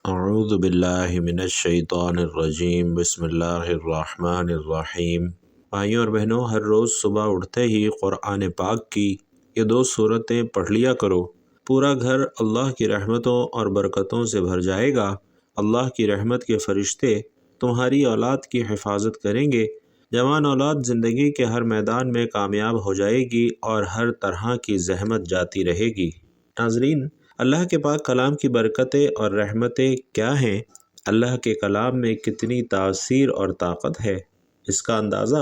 اعوذ باللہ من الشیطان الرجیم بسم اللہ الرحمن الرحیم۔ بھائیوں اور بہنوں، ہر روز صبح اٹھتے ہی قرآن پاک کی یہ 2 سورتیں پڑھ لیا کرو۔ پورا گھر اللہ کی رحمتوں اور برکتوں سے بھر جائے گا۔ اللہ کی رحمت کے فرشتے تمہاری اولاد کی حفاظت کریں گے۔ جوان اولاد زندگی کے ہر میدان میں کامیاب ہو جائے گی اور ہر طرح کی زحمت جاتی رہے گی۔ ناظرین، اللہ کے پاک کلام کی برکتیں اور رحمتیں کیا ہیں؟ اللہ کے کلام میں کتنی تاثیر اور طاقت ہے، اس کا اندازہ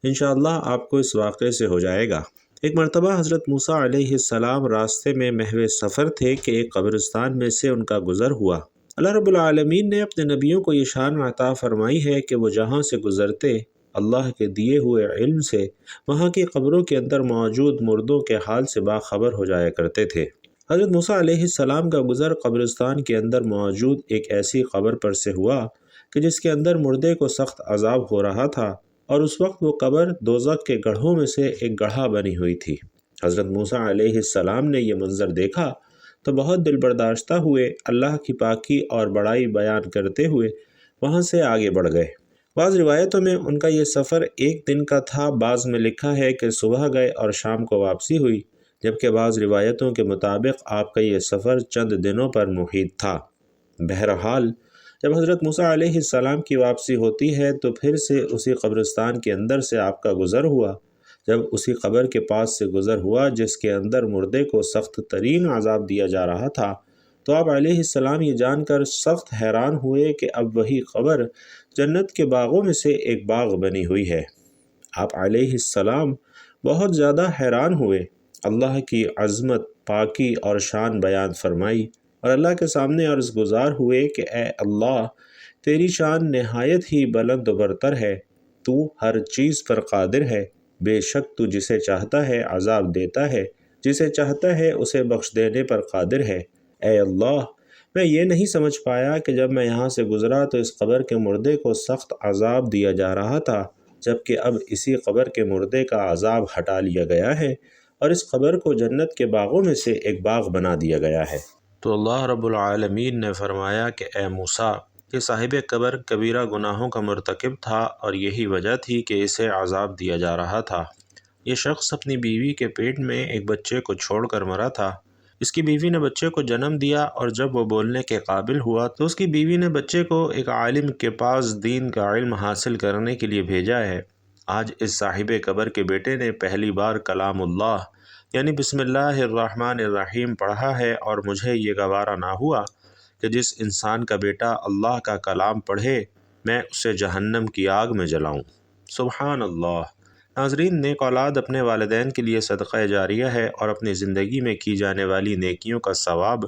انشاءاللہ آپ کو اس واقعے سے ہو جائے گا۔ ایک مرتبہ حضرت موسیٰ علیہ السلام راستے میں محو سفر تھے کہ ایک قبرستان میں سے ان کا گزر ہوا۔ اللہ رب العالمین نے اپنے نبیوں کو یہ شان عطا فرمائی ہے کہ وہ جہاں سے گزرتے اللہ کے دیے ہوئے علم سے وہاں کی قبروں کے اندر موجود مردوں کے حال سے باخبر ہو جایا کرتے تھے۔ حضرت موسیٰ علیہ السلام کا گزر قبرستان کے اندر موجود ایک ایسی قبر پر سے ہوا کہ جس کے اندر مردے کو سخت عذاب ہو رہا تھا، اور اس وقت وہ قبر دوزخ کے گڑھوں میں سے ایک گڑھا بنی ہوئی تھی۔ حضرت موسیٰ علیہ السلام نے یہ منظر دیکھا تو بہت دل برداشتہ ہوئے، اللہ کی پاکی اور بڑائی بیان کرتے ہوئے وہاں سے آگے بڑھ گئے۔ بعض روایتوں میں ان کا یہ سفر 1 دن کا تھا، بعض میں لکھا ہے کہ صبح گئے اور شام کو واپسی ہوئی، جبکہ بعض روایتوں کے مطابق آپ کا یہ سفر چند دنوں پر محیط تھا۔ بہرحال جب حضرت موسیٰ علیہ السلام کی واپسی ہوتی ہے تو پھر سے اسی قبرستان کے اندر سے آپ کا گزر ہوا۔ جب اسی قبر کے پاس سے گزر ہوا جس کے اندر مردے کو سخت ترین عذاب دیا جا رہا تھا، تو آپ علیہ السلام یہ جان کر سخت حیران ہوئے کہ اب وہی قبر جنت کے باغوں میں سے ایک باغ بنی ہوئی ہے۔ آپ علیہ السلام بہت زیادہ حیران ہوئے، اللہ کی عظمت، پاکی اور شان بیان فرمائی اور اللہ کے سامنے عرض گزار ہوئے کہ اے اللہ، تیری شان نہایت ہی بلند و برتر ہے، تو ہر چیز پر قادر ہے، بے شک تو جسے چاہتا ہے عذاب دیتا ہے، جسے چاہتا ہے اسے بخش دینے پر قادر ہے۔ اے اللہ، میں یہ نہیں سمجھ پایا کہ جب میں یہاں سے گزرا تو اس قبر کے مردے کو سخت عذاب دیا جا رہا تھا، جبکہ اب اسی قبر کے مردے کا عذاب ہٹا لیا گیا ہے اور اس قبر کو جنت کے باغوں میں سے ایک باغ بنا دیا گیا ہے۔ تو اللہ رب العالمین نے فرمایا کہ اے موسیٰ، کہ صاحب قبر کبیرہ گناہوں کا مرتکب تھا اور یہی وجہ تھی کہ اسے عذاب دیا جا رہا تھا۔ یہ شخص اپنی بیوی کے پیٹ میں ایک بچے کو چھوڑ کر مرا تھا۔ اس کی بیوی نے بچے کو جنم دیا اور جب وہ بولنے کے قابل ہوا تو اس کی بیوی نے بچے کو ایک عالم کے پاس دین کا علم حاصل کرنے کے لیے بھیجا ہے۔ آج اس صاحب قبر کے بیٹے نے پہلی بار کلام اللہ یعنی بسم اللہ الرحمن الرحیم پڑھا ہے، اور مجھے یہ گوارا نہ ہوا کہ جس انسان کا بیٹا اللہ کا کلام پڑھے میں اسے جہنم کی آگ میں جلاؤں۔ سبحان اللہ۔ ناظرین، نیک اولاد اپنے والدین کے لیے صدقہ جاریہ ہے اور اپنی زندگی میں کی جانے والی نیکیوں کا ثواب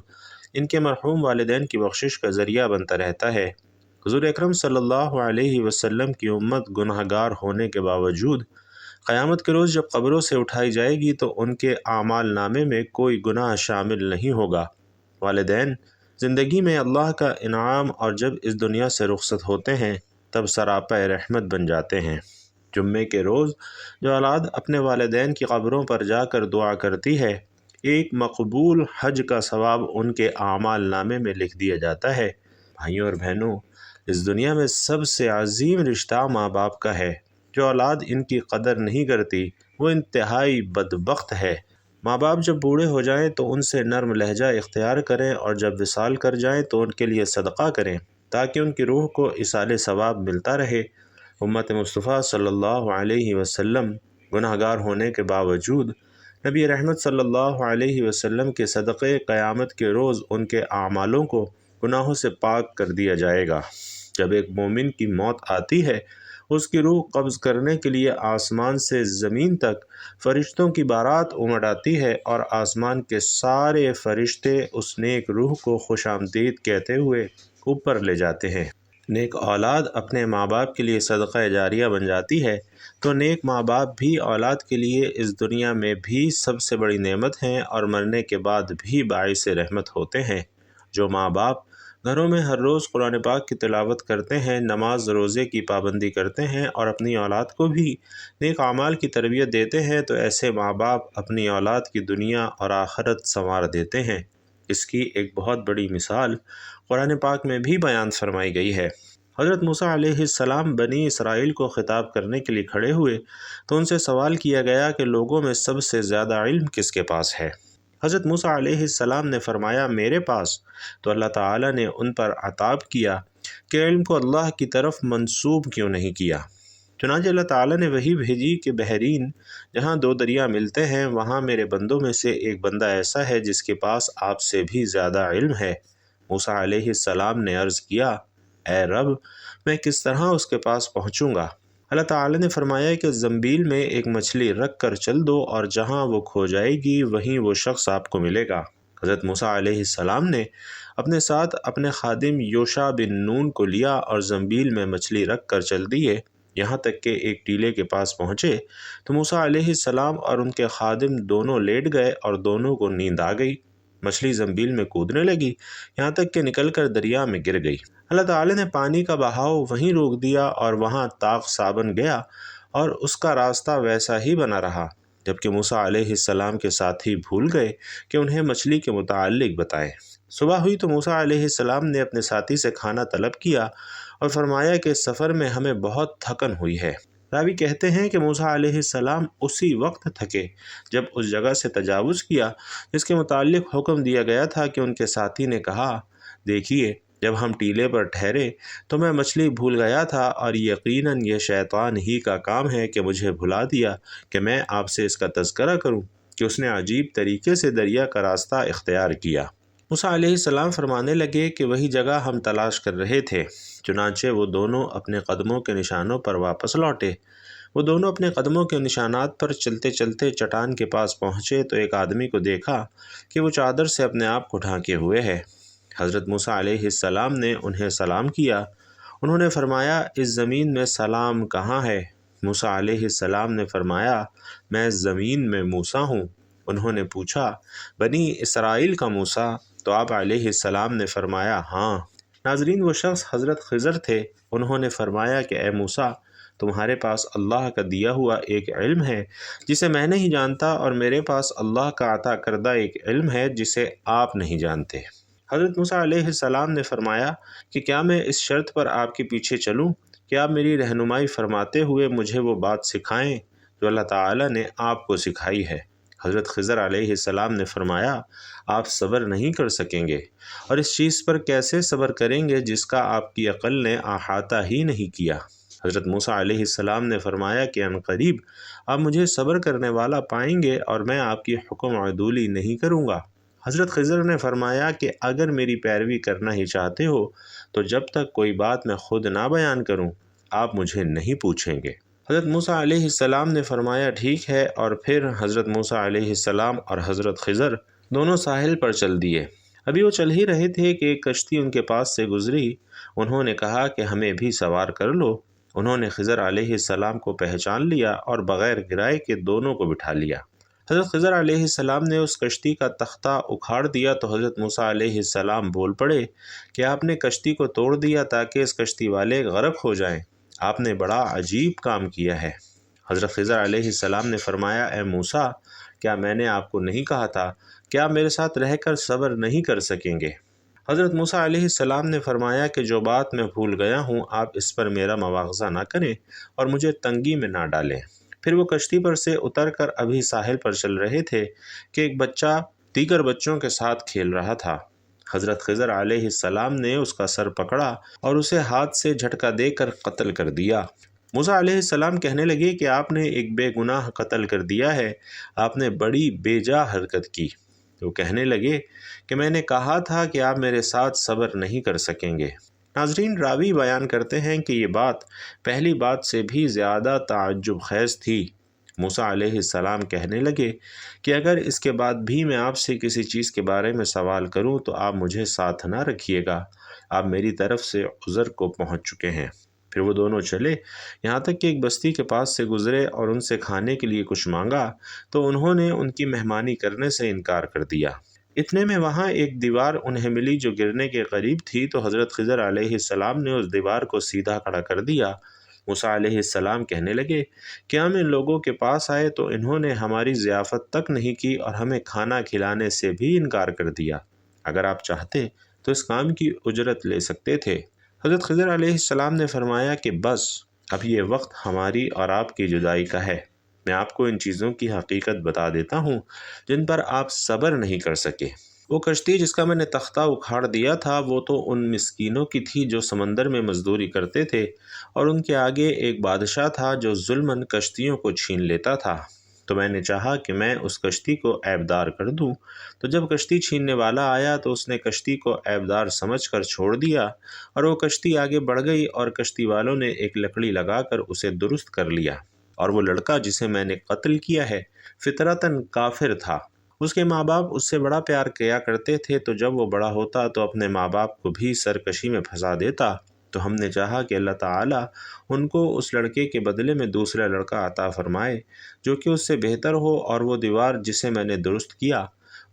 ان کے مرحوم والدین کی بخشش کا ذریعہ بنتا رہتا ہے۔ حضور اکرم صلی اللہ علیہ وسلم کی امت گناہ گار ہونے کے باوجود قیامت کے روز جب قبروں سے اٹھائی جائے گی تو ان کے اعمال نامے میں کوئی گناہ شامل نہیں ہوگا۔ والدین زندگی میں اللہ کا انعام، اور جب اس دنیا سے رخصت ہوتے ہیں تب سراپا رحمت بن جاتے ہیں۔ جمعے کے روز جو اولاد اپنے والدین کی قبروں پر جا کر دعا کرتی ہے، ایک مقبول حج کا ثواب ان کے اعمال نامے میں لکھ دیا جاتا ہے۔ بھائیوں اور بہنوں، اس دنیا میں سب سے عظیم رشتہ ماں باپ کا ہے۔ جو اولاد ان کی قدر نہیں کرتی وہ انتہائی بدبخت ہے۔ ماں باپ جب بوڑھے ہو جائیں تو ان سے نرم لہجہ اختیار کریں، اور جب وصال کر جائیں تو ان کے لیے صدقہ کریں تاکہ ان کی روح کو ایصال ثواب ملتا رہے۔ امت مصطفیٰ صلی اللہ علیہ وسلم گناہ گار ہونے کے باوجود نبی رحمت صلی اللہ علیہ وسلم کے صدقے قیامت کے روز ان کے اعمالوں کو گناہوں سے پاک کر دیا جائے گا۔ جب ایک مومن کی موت آتی ہے، اس کی روح قبض کرنے کے لیے آسمان سے زمین تک فرشتوں کی بارات امڑ آتی ہے، اور آسمان کے سارے فرشتے اس نیک روح کو خوش آمدید کہتے ہوئے اوپر لے جاتے ہیں۔ نیک اولاد اپنے ماں باپ کے لیے صدقہ جاریہ بن جاتی ہے، تو نیک ماں باپ بھی اولاد کے لیے اس دنیا میں بھی سب سے بڑی نعمت ہیں اور مرنے کے بعد بھی باعث رحمت ہوتے ہیں۔ جو ماں باپ گھروں میں ہر روز قرآن پاک کی تلاوت کرتے ہیں، نماز روزے کی پابندی کرتے ہیں اور اپنی اولاد کو بھی نیک اعمال کی تربیت دیتے ہیں، تو ایسے ماں باپ اپنی اولاد کی دنیا اور آخرت سنوار دیتے ہیں۔ اس کی ایک بہت بڑی مثال قرآن پاک میں بھی بیان فرمائی گئی ہے۔ حضرت موسیٰ علیہ السلام بنی اسرائیل کو خطاب کرنے کے لیے کھڑے ہوئے تو ان سے سوال کیا گیا کہ لوگوں میں سب سے زیادہ علم کس کے پاس ہے؟ حضرت موسیٰ علیہ السلام نے فرمایا میرے پاس۔ تو اللہ تعالیٰ نے ان پر عتاب کیا کہ علم کو اللہ کی طرف منسوب کیوں نہیں کیا؟ چنانچہ اللہ تعالیٰ نے وحی بھیجی کہ بحرین جہاں دو دریا ملتے ہیں وہاں میرے بندوں میں سے ایک بندہ ایسا ہے جس کے پاس آپ سے بھی زیادہ علم ہے۔ موسیٰ علیہ السلام نے عرض کیا اے رب میں کس طرح اس کے پاس پہنچوں گا؟ اللہ تعالیٰ نے فرمایا کہ زنبیل میں ایک مچھلی رکھ کر چل دو اور جہاں وہ کھو جائے گی وہیں وہ شخص آپ کو ملے گا۔ حضرت موسیٰ علیہ السلام نے اپنے ساتھ اپنے خادم یوشع بن نون کو لیا اور زنبیل میں مچھلی رکھ کر چل دیے، یہاں تک کہ ایک ٹیلے کے پاس پہنچے تو موسیٰ علیہ السلام اور ان کے خادم دونوں لیٹ گئے اور دونوں کو نیند آ گئی۔ مچھلی زنبیل میں کودنے لگی یہاں تک کہ نکل کر دریا میں گر گئی۔ اللہ تعالیٰ نے پانی کا بہاؤ وہیں روک دیا اور وہاں طاق سابن گیا اور اس کا راستہ ویسا ہی بنا رہا، جبکہ موسیٰ علیہ السلام کے ساتھی بھول گئے کہ انہیں مچھلی کے متعلق بتائیں۔ صبح ہوئی تو موسیٰ علیہ السلام نے اپنے ساتھی سے کھانا طلب کیا اور فرمایا کہ سفر میں ہمیں بہت تھکن ہوئی ہے۔ راوی کہتے ہیں کہ موسیٰ علیہ السلام اسی وقت تھکے جب اس جگہ سے تجاوز کیا جس کے متعلق حکم دیا گیا تھا کہ ان کے ساتھی نے کہا دیکھیے جب ہم ٹیلے پر ٹھہرے تو میں مچھلی بھول گیا تھا اور یقیناً یہ شیطان ہی کا کام ہے کہ مجھے بھلا دیا کہ میں آپ سے اس کا تذکرہ کروں کہ اس نے عجیب طریقے سے دریا کا راستہ اختیار کیا۔ موسیٰ علیہ السلام فرمانے لگے کہ وہی جگہ ہم تلاش کر رہے تھے، چنانچہ وہ دونوں اپنے قدموں کے نشانوں پر واپس لوٹے۔ وہ دونوں اپنے قدموں کے نشانات پر چلتے چلتے چٹان کے پاس پہنچے تو ایک آدمی کو دیکھا کہ وہ چادر سے اپنے آپ کو ڈھانکے ہوئے ہے۔ حضرت موسیٰ علیہ السلام نے انہیں سلام کیا۔ انہوں نے فرمایا اس زمین میں سلام کہاں ہے؟ موسیٰ علیہ السلام نے فرمایا میں زمین میں موسیٰ ہوں۔ انہوں نے پوچھا بنی اسرائیل کا موسیٰ؟ تو آپ علیہ السلام نے فرمایا ہاں۔ ناظرین وہ شخص حضرت خضر تھے۔ انہوں نے فرمایا کہ اے موسیٰ تمہارے پاس اللہ کا دیا ہوا ایک علم ہے جسے میں نہیں جانتا اور میرے پاس اللہ کا عطا کردہ ایک علم ہے جسے آپ نہیں جانتے۔ حضرت موسیٰ علیہ السلام نے فرمایا کہ کیا میں اس شرط پر آپ کے پیچھے چلوں کہ آپ میری رہنمائی فرماتے ہوئے مجھے وہ بات سکھائیں جو اللہ تعالیٰ نے آپ کو سکھائی ہے؟ حضرت خضر علیہ السلام نے فرمایا آپ صبر نہیں کر سکیں گے، اور اس چیز پر کیسے صبر کریں گے جس کا آپ کی عقل نے احاطہ ہی نہیں کیا؟ حضرت موسیٰ علیہ السلام نے فرمایا کہ عنقریب آپ مجھے صبر کرنے والا پائیں گے اور میں آپ کی حکم عدولی نہیں کروں گا۔ حضرت خضر نے فرمایا کہ اگر میری پیروی کرنا ہی چاہتے ہو تو جب تک کوئی بات میں خود نہ بیان کروں آپ مجھے نہیں پوچھیں گے۔ حضرت موسیٰ علیہ السلام نے فرمایا ٹھیک ہے، اور پھر حضرت موسیٰ علیہ السلام اور حضرت خضر دونوں ساحل پر چل دیے۔ ابھی وہ چل ہی رہے تھے کہ ایک کشتی ان کے پاس سے گزری۔ انہوں نے کہا کہ ہمیں بھی سوار کر لو۔ انہوں نے خضر علیہ السلام کو پہچان لیا اور بغیر گرائے کے دونوں کو بٹھا لیا۔ حضرت خضر علیہ السلام نے اس کشتی کا تختہ اکھاڑ دیا تو حضرت موسیٰ علیہ السلام بول پڑے کہ آپ نے کشتی کو توڑ دیا تاکہ اس کشتی والے غرق ہو جائیں۔ آپ نے بڑا عجیب کام کیا ہے۔ حضرت خضر علیہ السلام نے فرمایا اے موسیٰ کیا میں نے آپ کو نہیں کہا تھا کہ آپ میرے ساتھ رہ کر صبر نہیں کر سکیں گے؟ حضرت موسیٰ علیہ السلام نے فرمایا کہ جو بات میں بھول گیا ہوں آپ اس پر میرا مواخذہ نہ کریں اور مجھے تنگی میں نہ ڈالیں۔ پھر وہ کشتی پر سے اتر کر ابھی ساحل پر چل رہے تھے کہ ایک بچہ دیگر بچوں کے ساتھ کھیل رہا تھا۔ حضرت خضر علیہ السلام نے اس کا سر پکڑا اور اسے ہاتھ سے جھٹکا دے کر قتل کر دیا۔ موسیٰ علیہ السلام کہنے لگے کہ آپ نے ایک بے گناہ قتل کر دیا ہے، آپ نے بڑی بے جا حرکت کی۔ وہ کہنے لگے کہ میں نے کہا تھا کہ آپ میرے ساتھ صبر نہیں کر سکیں گے۔ ناظرین راوی بیان کرتے ہیں کہ یہ بات پہلی بات سے بھی زیادہ تعجب خیز تھی۔ موسیٰ علیہ السلام کہنے لگے کہ اگر اس کے بعد بھی میں آپ سے کسی چیز کے بارے میں سوال کروں تو آپ مجھے ساتھ نہ رکھیے گا، آپ میری طرف سے عذر کو پہنچ چکے ہیں۔ پھر وہ دونوں چلے یہاں تک کہ ایک بستی کے پاس سے گزرے اور ان سے کھانے کے لیے کچھ مانگا تو انہوں نے ان کی مہمانی کرنے سے انکار کر دیا۔ اتنے میں وہاں ایک دیوار انہیں ملی جو گرنے کے قریب تھی تو حضرت خضر علیہ السلام نے اس دیوار کو سیدھا کھڑا کر دیا۔ موسیٰ علیہ السلام کہنے لگے کہ ہم ان لوگوں کے پاس آئے تو انہوں نے ہماری ضیافت تک نہیں کی اور ہمیں کھانا کھلانے سے بھی انکار کر دیا۔ اگر آپ چاہتے تو اس کام کی اجرت لے سکتے تھے۔ حضرت خضر علیہ السلام نے فرمایا کہ بس اب یہ وقت ہماری اور آپ کی جدائی کا ہے، میں آپ کو ان چیزوں کی حقیقت بتا دیتا ہوں جن پر آپ صبر نہیں کر سکے۔ وہ کشتی جس کا میں نے تختہ اکھاڑ دیا تھا وہ تو ان مسکینوں کی تھی جو سمندر میں مزدوری کرتے تھے، اور ان کے آگے ایک بادشاہ تھا جو ظلماً کشتیوں کو چھین لیتا تھا۔ تو میں نے چاہا کہ میں اس کشتی کو عیبدار کر دوں، تو جب کشتی چھیننے والا آیا تو اس نے کشتی کو عیبدار سمجھ کر چھوڑ دیا، اور وہ کشتی آگے بڑھ گئی اور کشتی والوں نے ایک لکڑی لگا کر اسے درست کر لیا، اور وہ لڑکا جسے میں نے قتل کیا ہے فطرتاً کافر تھا۔ اس کے ماں باپ اس سے بڑا پیار کیا کرتے تھے، تو جب وہ بڑا ہوتا تو اپنے ماں باپ کو بھی سرکشی میں پھنسا دیتا، تو ہم نے چاہا کہ اللہ تعالیٰ ان کو اس لڑکے کے بدلے میں دوسرا لڑکا عطا فرمائے جو کہ اس سے بہتر ہو، اور وہ دیوار جسے میں نے درست کیا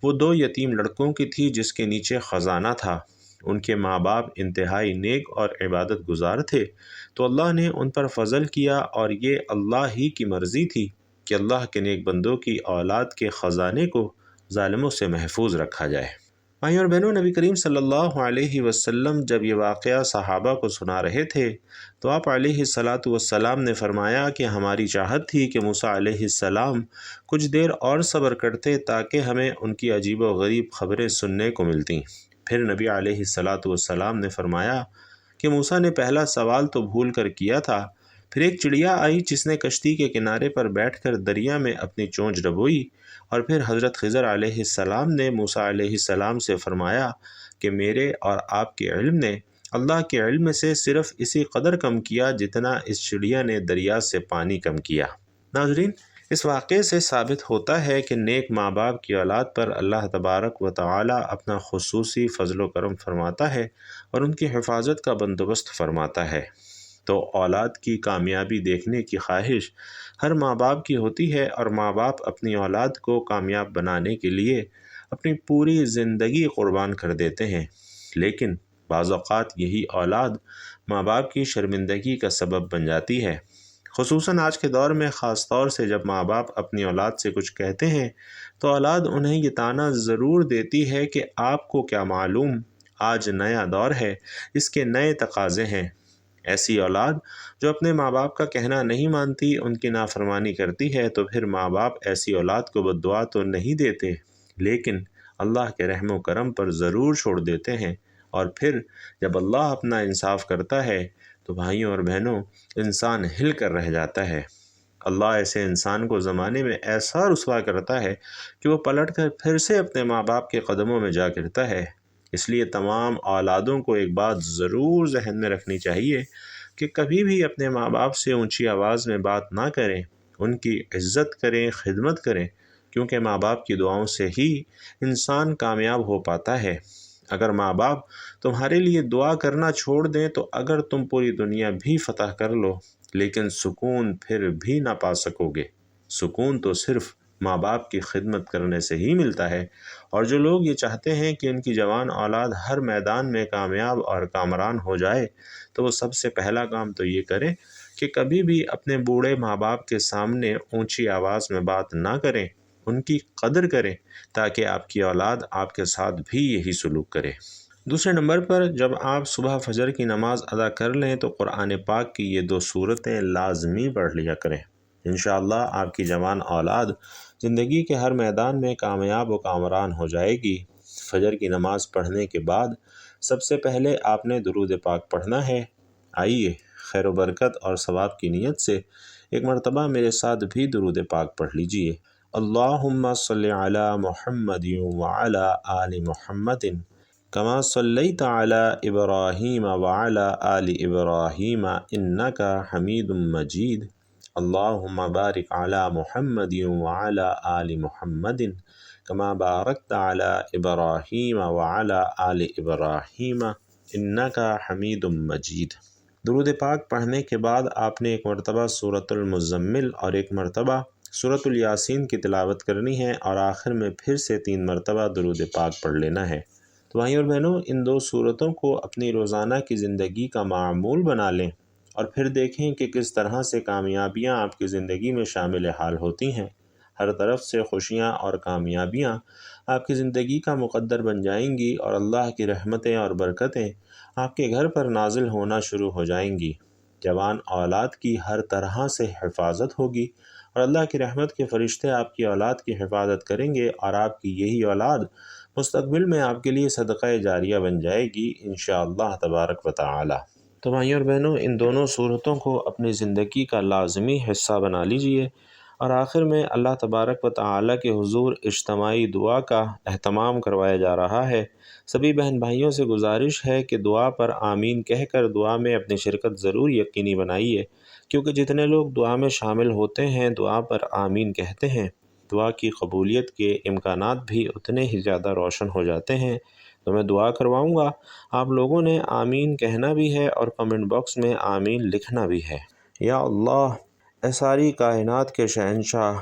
وہ 2 یتیم لڑکوں کی تھی جس کے نیچے خزانہ تھا۔ ان کے ماں باپ انتہائی نیک اور عبادت گزار تھے، تو اللہ نے ان پر فضل کیا، اور یہ اللہ ہی کی مرضی تھی کہ اللہ کے نیک بندوں کی اولاد کے خزانے کو ظالموں سے محفوظ رکھا جائے۔ بھائیوں اور بہنوں، نبی کریم صلی اللہ علیہ وسلم جب یہ واقعہ صحابہ کو سنا رہے تھے تو آپ علیہ السلام نے فرمایا کہ ہماری چاہت تھی کہ موسیٰ علیہ السلام کچھ دیر اور صبر کرتے تاکہ ہمیں ان کی عجیب و غریب خبریں سننے کو ملتیں۔ پھر نبی علیہ السلام نے فرمایا کہ موسیٰ نے پہلا سوال تو بھول کر کیا تھا، پھر ایک چڑیا آئی جس نے کشتی کے کنارے پر بیٹھ کر دریا میں اپنی چونچ ڈبوئی، اور پھر حضرت خضر علیہ السلام نے موسیٰ علیہ السلام سے فرمایا کہ میرے اور آپ کے علم نے اللہ کے علم سے صرف اسی قدر کم کیا جتنا اس چڑیا نے دریا سے پانی کم کیا۔ ناظرین، اس واقعے سے ثابت ہوتا ہے کہ نیک ماں باپ کی اولاد پر اللہ تبارک و تعالی اپنا خصوصی فضل و کرم فرماتا ہے اور ان کی حفاظت کا بندوبست فرماتا ہے۔ تو اولاد کی کامیابی دیکھنے کی خواہش ہر ماں باپ کی ہوتی ہے، اور ماں باپ اپنی اولاد کو کامیاب بنانے کے لیے اپنی پوری زندگی قربان کر دیتے ہیں، لیکن بعض اوقات یہی اولاد ماں باپ کی شرمندگی کا سبب بن جاتی ہے۔ خصوصاً آج کے دور میں خاص طور سے جب ماں باپ اپنی اولاد سے کچھ کہتے ہیں تو اولاد انہیں یہ طعنہ ضرور دیتی ہے کہ آپ کو کیا معلوم، آج نیا دور ہے، اس کے نئے تقاضے ہیں۔ ایسی اولاد جو اپنے ماں باپ کا کہنا نہیں مانتی، ان کی نافرمانی کرتی ہے، تو پھر ماں باپ ایسی اولاد کو بد دعا تو نہیں دیتے، لیکن اللہ کے رحم و کرم پر ضرور چھوڑ دیتے ہیں، اور پھر جب اللہ اپنا انصاف کرتا ہے تو بھائیوں اور بہنوں انسان ہل کر رہ جاتا ہے۔ اللہ ایسے انسان کو زمانے میں ایسا رسوا کرتا ہے کہ وہ پلٹ کر پھر سے اپنے ماں باپ کے قدموں میں جا گرتا ہے۔ اس لیے تمام اولادوں کو ایک بات ضرور ذہن میں رکھنی چاہیے کہ کبھی بھی اپنے ماں باپ سے اونچی آواز میں بات نہ کریں، ان کی عزت کریں، خدمت کریں، کیونکہ ماں باپ کی دعاؤں سے ہی انسان کامیاب ہو پاتا ہے۔ اگر ماں باپ تمہارے لیے دعا کرنا چھوڑ دیں تو اگر تم پوری دنیا بھی فتح کر لو لیکن سکون پھر بھی نہ پا سکو گے۔ سکون تو صرف ماں باپ کی خدمت کرنے سے ہی ملتا ہے، اور جو لوگ یہ چاہتے ہیں کہ ان کی جوان اولاد ہر میدان میں کامیاب اور کامران ہو جائے تو وہ سب سے پہلا کام تو یہ کریں کہ کبھی بھی اپنے بوڑھے ماں باپ کے سامنے اونچی آواز میں بات نہ کریں، ان کی قدر کریں تاکہ آپ کی اولاد آپ کے ساتھ بھی یہی سلوک کرے۔ دوسرے نمبر پر جب آپ صبح فجر کی نماز ادا کر لیں تو قرآن پاک کی یہ 2 سورتیں لازمی پڑھ لیا کریں۔ انشاءاللہ آپ کی جوان اولاد زندگی کے ہر میدان میں کامیاب و کامران ہو جائے گی۔ فجر کی نماز پڑھنے کے بعد سب سے پہلے آپ نے درود پاک پڑھنا ہے۔ آئیے خیر و برکت اور ثواب کی نیت سے ایک مرتبہ میرے ساتھ بھی درود پاک پڑھ لیجئے۔ اللہم صلی علی محمد وعلی آل محمد کما صلیت علی ابراہیم وعلی آل ابراہیم انک حمید مجید۔ اللہم بارک علی محمد وعلی آل محمد کما بارکت علی ابراہیم وعلی آل ابراہیم انک حمید مجید۔ درود پاک پڑھنے کے بعد آپ نے ایک مرتبہ سورۃ المزمل اور ایک مرتبہ سورۃ الیاسین کی تلاوت کرنی ہے، اور آخر میں پھر سے 3 مرتبہ درود پاک پڑھ لینا ہے۔ تو بھائیوں اور بہنوں، ان 2 سورتوں کو اپنی روزانہ کی زندگی کا معمول بنا لیں اور پھر دیکھیں کہ کس طرح سے کامیابیاں آپ کی زندگی میں شامل حال ہوتی ہیں۔ ہر طرف سے خوشیاں اور کامیابیاں آپ کی زندگی کا مقدر بن جائیں گی، اور اللہ کی رحمتیں اور برکتیں آپ کے گھر پر نازل ہونا شروع ہو جائیں گی۔ جوان اولاد کی ہر طرح سے حفاظت ہوگی، اور اللہ کی رحمت کے فرشتے آپ کی اولاد کی حفاظت کریں گے، اور آپ کی یہی اولاد مستقبل میں آپ کے لیے صدقہ جاریہ بن جائے گی انشاءاللہ تبارک و تعالی۔ تو بھائیوں اور بہنوں، ان دونوں صورتوں کو اپنی زندگی کا لازمی حصہ بنا لیجئے، اور آخر میں اللہ تبارک و تعالی کے حضور اجتماعی دعا کا اہتمام کروایا جا رہا ہے۔ سبھی بہن بھائیوں سے گزارش ہے کہ دعا پر آمین کہہ کر دعا میں اپنی شرکت ضرور یقینی بنائیے، کیونکہ جتنے لوگ دعا میں شامل ہوتے ہیں دعا پر آمین کہتے ہیں، دعا کی قبولیت کے امکانات بھی اتنے ہی زیادہ روشن ہو جاتے ہیں۔ تو میں دعا کرواؤں گا، آپ لوگوں نے آمین کہنا بھی ہے اور کمنٹ باکس میں آمین لکھنا بھی ہے۔ یا اللہ، اے ساری کائنات کے شہنشاہ،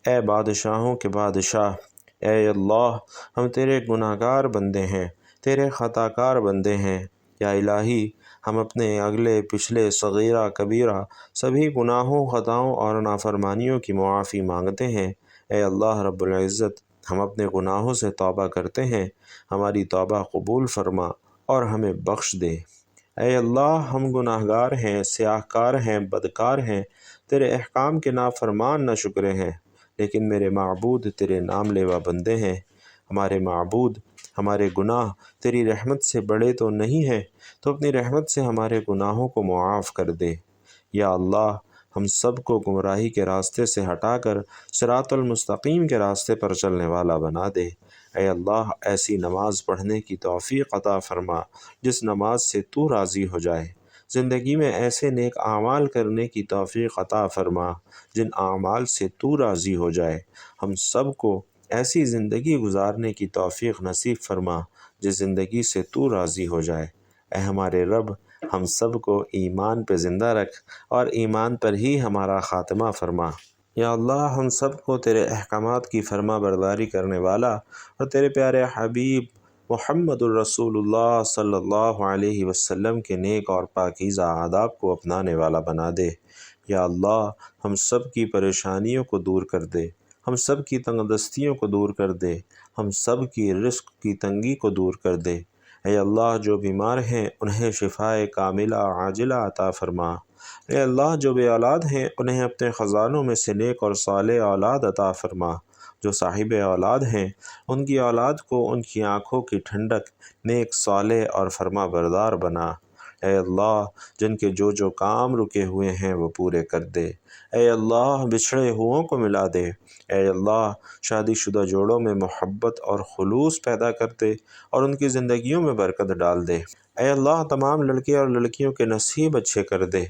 اے بادشاہوں کے بادشاہ، اے اللہ، ہم تیرے گناہ گار بندے ہیں، تیرے خطا کار بندے ہیں۔ یا الہی، ہم اپنے اگلے پچھلے صغیرہ کبیرہ سبھی گناہوں، خطاؤں اور نافرمانیوں کی معافی مانگتے ہیں۔ اے اللہ رب العزت، ہم اپنے گناہوں سے توبہ کرتے ہیں، ہماری توبہ قبول فرما اور ہمیں بخش دے۔ اے اللہ، ہم گناہ گار ہیں، سیاہ کار ہیں، بدکار ہیں، تیرے احکام کے نافرمان نہ شکرے ہیں، لیکن میرے معبود تیرے نام لیوا بندے ہیں۔ ہمارے معبود، ہمارے گناہ تیری رحمت سے بڑے تو نہیں ہیں، تو اپنی رحمت سے ہمارے گناہوں کو معاف کر دے۔ یا اللہ، ہم سب کو گمراہی کے راستے سے ہٹا کر صراط المستقیم کے راستے پر چلنے والا بنا دے۔ اے اللہ، ایسی نماز پڑھنے کی توفیق عطا فرما جس نماز سے تو راضی ہو جائے۔ زندگی میں ایسے نیک اعمال کرنے کی توفیق عطا فرما جن اعمال سے تو راضی ہو جائے۔ ہم سب کو ایسی زندگی گزارنے کی توفیق نصیب فرما جس زندگی سے تو راضی ہو جائے۔ اے ہمارے رب، ہم سب کو ایمان پہ زندہ رکھ اور ایمان پر ہی ہمارا خاتمہ فرما۔ یا اللہ، ہم سب کو تیرے احکامات کی فرما برداری کرنے والا اور تیرے پیارے حبیب محمد الرسول اللہ صلی اللہ علیہ وسلم کے نیک اور پاکیزہ آداب کو اپنانے والا بنا دے۔ یا اللہ، ہم سب کی پریشانیوں کو دور کر دے، ہم سب کی تنگ دستیوں کو دور کر دے، ہم سب کی رزق کی تنگی کو دور کر دے۔ اے اللہ، جو بیمار ہیں انہیں شفائے کاملہ عاجلہ عطا فرما۔ اے اللہ، جو بے اولاد ہیں انہیں اپنے خزانوں میں سے نیک اور صالح اولاد عطا فرما۔ جو صاحب اولاد ہیں ان کی اولاد کو ان کی آنکھوں کی ٹھنڈک، نیک، صالح اور فرما بردار بنا۔ اے اللہ، جن کے جو کام رکے ہوئے ہیں وہ پورے کر دے۔ اے اللہ، بچھڑے ہوں کو ملا دے۔ اے اللہ، شادی شدہ جوڑوں میں محبت اور خلوص پیدا کر دے اور ان کی زندگیوں میں برکت ڈال دے۔ اے اللہ، تمام لڑکے اور لڑکیوں کے نصیب اچھے کر دے۔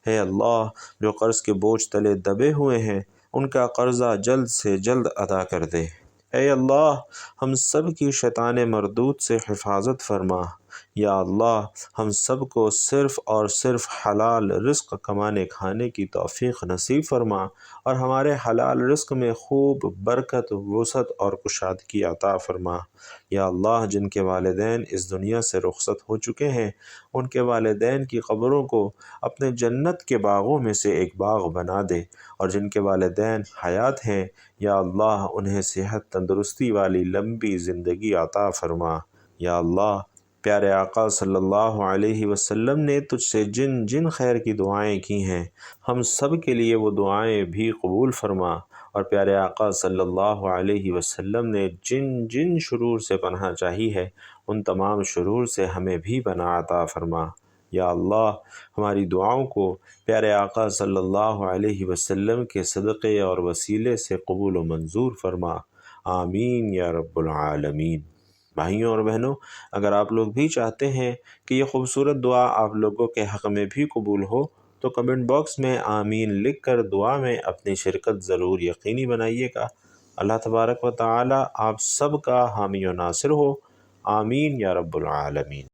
اے اللہ، جو قرض کے بوجھ تلے دبے ہوئے ہیں ان کا قرضہ جلد سے جلد ادا کر دے۔ اے اللہ، ہم سب کی شیطان مردود سے حفاظت فرما۔ یا اللہ، ہم سب کو صرف اور صرف حلال رزق کمانے کھانے کی توفیق نصیب فرما اور ہمارے حلال رزق میں خوب برکت، وسعت اور کشادگی عطا فرما۔ یا اللہ، جن کے والدین اس دنیا سے رخصت ہو چکے ہیں ان کے والدین کی قبروں کو اپنے جنت کے باغوں میں سے ایک باغ بنا دے، اور جن کے والدین حیات ہیں یا اللہ انہیں صحت تندرستی والی لمبی زندگی عطا فرما۔ یا اللہ، پیارے آقا صلی اللہ علیہ وسلم نے تجھ سے جن جن خیر کی دعائیں کی ہیں ہم سب کے لیے وہ دعائیں بھی قبول فرما، اور پیارے آقا صلی اللہ علیہ وسلم نے جن جن شرور سے پناہ چاہی ہے ان تمام شرور سے ہمیں بھی پناہ عطا فرما۔ یا اللہ، ہماری دعاؤں کو پیارے آقا صلی اللہ علیہ وسلم کے صدقے اور وسیلے سے قبول و منظور فرما۔ آمین یا رب العالمین۔ بھائیوں اور بہنوں، اگر آپ لوگ بھی چاہتے ہیں کہ یہ خوبصورت دعا آپ لوگوں کے حق میں بھی قبول ہو تو کمنٹ باکس میں آمین لکھ کر دعا میں اپنی شرکت ضرور یقینی بنائیے گا۔ اللہ تبارک و تعالی آپ سب کا حامی و ناصر ہو۔ آمین یا رب العالمین۔